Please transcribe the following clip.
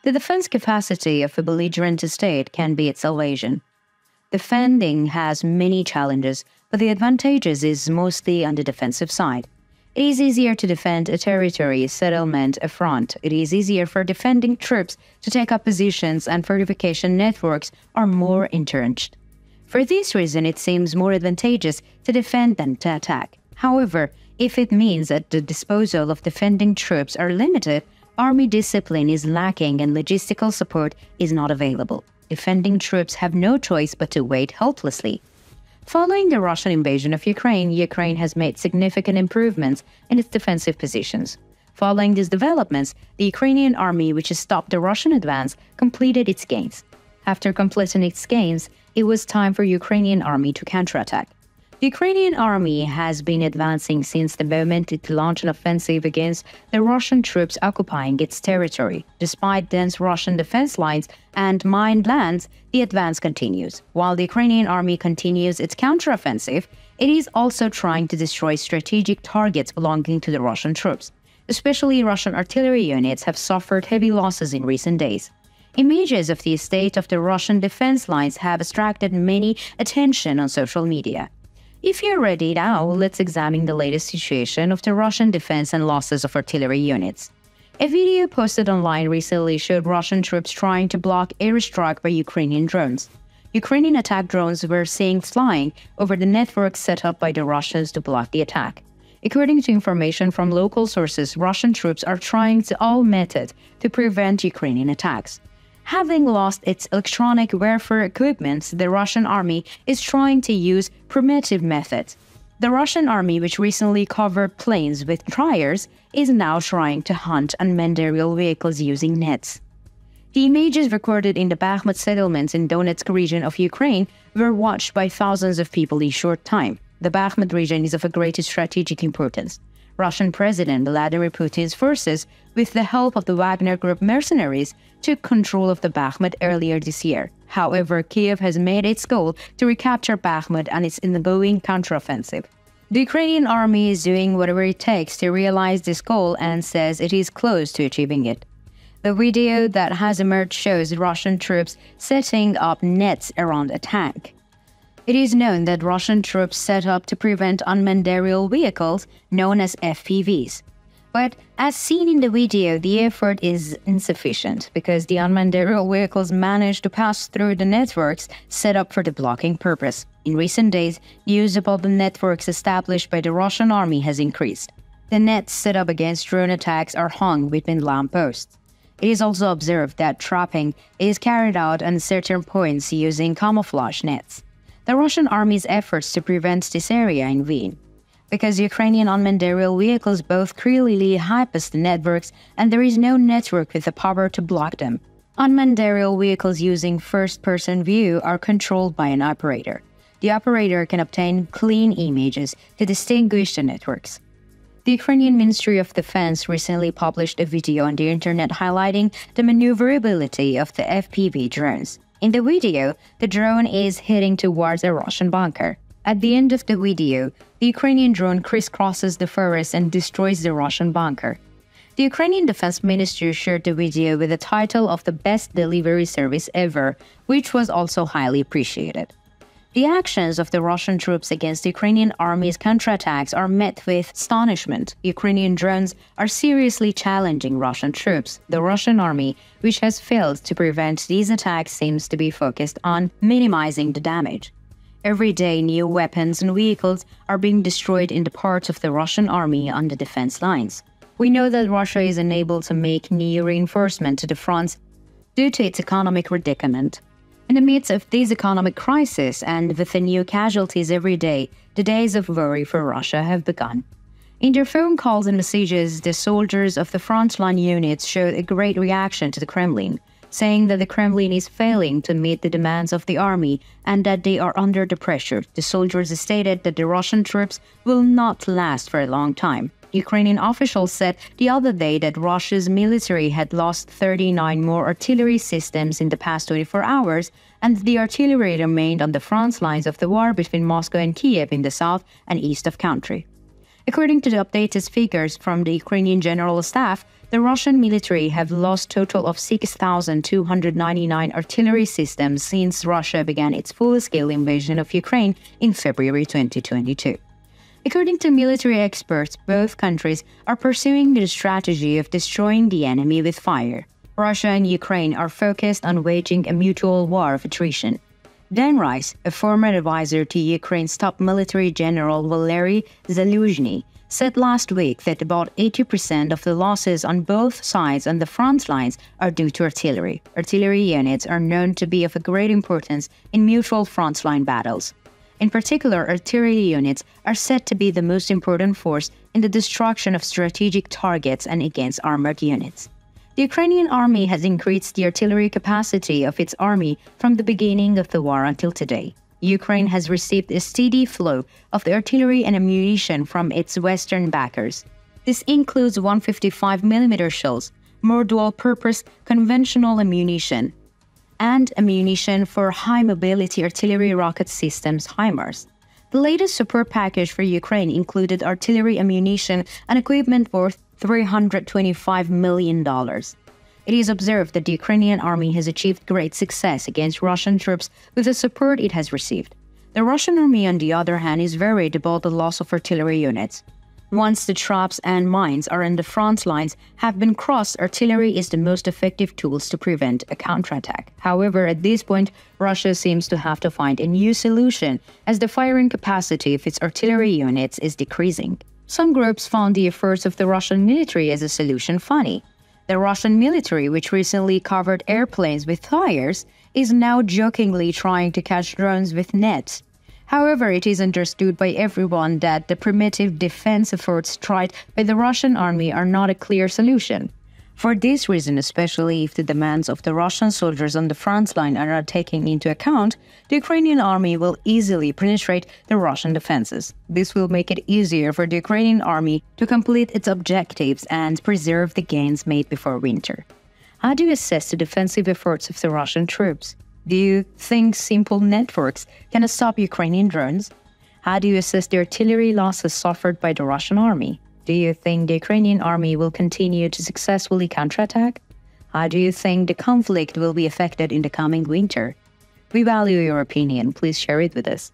The defense capacity of a belligerent state can be its salvation. Defending has many challenges, but the advantageous is mostly on the defensive side. It is easier to defend a territory, settlement, a front. It is easier for defending troops to take up positions, and fortification networks are more entrenched. For this reason, it seems more advantageous to defend than to attack. However, if it means that the disposal of defending troops are limited, army discipline is lacking and logistical support is not available, defending troops have no choice but to wait helplessly. Following the Russian invasion of Ukraine, Ukraine has made significant improvements in its defensive positions. Following these developments, the Ukrainian army, which has stopped the Russian advance, completed its gains. After completing its gains, it was time for Ukrainian army to counterattack. The Ukrainian army has been advancing since the moment it launched an offensive against the Russian troops occupying its territory. Despite dense Russian defense lines and mined lands, the advance continues. While the Ukrainian army continues its counteroffensive, it is also trying to destroy strategic targets belonging to the Russian troops. Especially Russian artillery units have suffered heavy losses in recent days. Images of the state of the Russian defense lines have attracted many attention on social media. If you're ready now, let's examine the latest situation of the Russian defense and losses of artillery units. A video posted online recently showed Russian troops trying to block airstrike by Ukrainian drones. Ukrainian attack drones were seen flying over the network set up by the Russians to block the attack. According to information from local sources, Russian troops are trying all methods to prevent Ukrainian attacks. Having lost its electronic warfare equipment, the Russian army is trying to use primitive methods. The Russian army, which recently covered planes with tires, is now trying to hunt unmanned aerial vehicles using nets. The images recorded in the Bakhmut settlements in Donetsk region of Ukraine were watched by thousands of people in short time. The Bakhmut region is of a great strategic importance. Russian President Vladimir Putin's forces, with the help of the Wagner Group mercenaries, took control of the Bakhmut earlier this year. However, Kiev has made its goal to recapture Bakhmut and is in the ongoing counteroffensive. The Ukrainian army is doing whatever it takes to realize this goal and says it is close to achieving it. The video that has emerged shows Russian troops setting up nets around a tank. It is known that Russian troops set up to prevent unmanned aerial vehicles, known as FPVs. But as seen in the video, the effort is insufficient because the unmanned aerial vehicles manage to pass through the networks set up for the blocking purpose. In recent days, news about the networks established by the Russian army has increased. The nets set up against drone attacks are hung between lampposts. It is also observed that trapping is carried out on certain points using camouflage nets. The Russian army's efforts to prevent this area in vain, because Ukrainian unmanned aerial vehicles both clearly bypass the networks and there is no network with the power to block them. Unmanned aerial vehicles using first-person view are controlled by an operator. The operator can obtain clean images to distinguish the networks. The Ukrainian Ministry of Defense recently published a video on the internet highlighting the maneuverability of the FPV drones. In the video, the drone is heading towards a Russian bunker. At the end of the video, the Ukrainian drone crisscrosses the forest and destroys the Russian bunker. The Ukrainian Defense Ministry shared the video with the title of the best delivery service ever, which was also highly appreciated. The actions of the Russian troops against the Ukrainian army's counterattacks are met with astonishment. Ukrainian drones are seriously challenging Russian troops. The Russian army, which has failed to prevent these attacks, seems to be focused on minimizing the damage. Every day, new weapons and vehicles are being destroyed in the parts of the Russian army on the defense lines. We know that Russia is unable to make new reinforcement to the fronts due to its economic predicament. In the midst of this economic crisis and with the new casualties every day, the days of worry for Russia have begun. In their phone calls and messages, the soldiers of the frontline units showed a great reaction to the Kremlin, saying that the Kremlin is failing to meet the demands of the army and that they are under the pressure. The soldiers stated that the Russian troops will not last for a long time. Ukrainian officials said the other day that Russia's military had lost 39 more artillery systems in the past 24 hours, and the artillery remained on the front lines of the war between Moscow and Kiev in the south and east of country. According to the updated figures from the Ukrainian General Staff, The Russian military have lost total of 6,299 artillery systems since Russia began its full-scale invasion of Ukraine in February 2022. According to military experts, both countries are pursuing the strategy of destroying the enemy with fire. Russia and Ukraine are focused on waging a mutual war of attrition. Dan Rice, a former advisor to Ukraine's top military general Valery Zaluzhny, said last week that about 80% of the losses on both sides on the front lines are due to artillery. Artillery units are known to be of a great importance in mutual frontline battles. In particular, artillery units are said to be the most important force in the destruction of strategic targets and against armored units. The Ukrainian army has increased the artillery capacity of its army from the beginning of the war until today. Ukraine has received a steady flow of the artillery and ammunition from its Western backers. This includes 155mm shells, more dual-purpose conventional ammunition, and ammunition for high-mobility artillery rocket systems HIMARS. The latest support package for Ukraine included artillery ammunition and equipment worth $325 million. It is observed that the Ukrainian army has achieved great success against Russian troops with the support it has received. The Russian army, on the other hand, is worried about the loss of artillery units. Once the traps and mines are in the front lines have been crossed, artillery is the most effective tools to prevent a counterattack. However, at this point, Russia seems to have to find a new solution as the firing capacity of its artillery units is decreasing. Some groups found the efforts of the Russian military as a solution funny. The Russian military, which recently covered airplanes with tires, is now jokingly trying to catch drones with nets. However, it is understood by everyone that the primitive defense efforts tried by the Russian army are not a clear solution. For this reason, especially if the demands of the Russian soldiers on the front line are not taken into account, the Ukrainian army will easily penetrate the Russian defenses. This will make it easier for the Ukrainian army to complete its objectives and preserve the gains made before winter. How do you assess the defensive efforts of the Russian troops? Do you think simple networks can stop Ukrainian drones? How do you assess the artillery losses suffered by the Russian army? Do you think the Ukrainian army will continue to successfully counterattack? How do you think the conflict will be affected in the coming winter? We value your opinion. Please share it with us.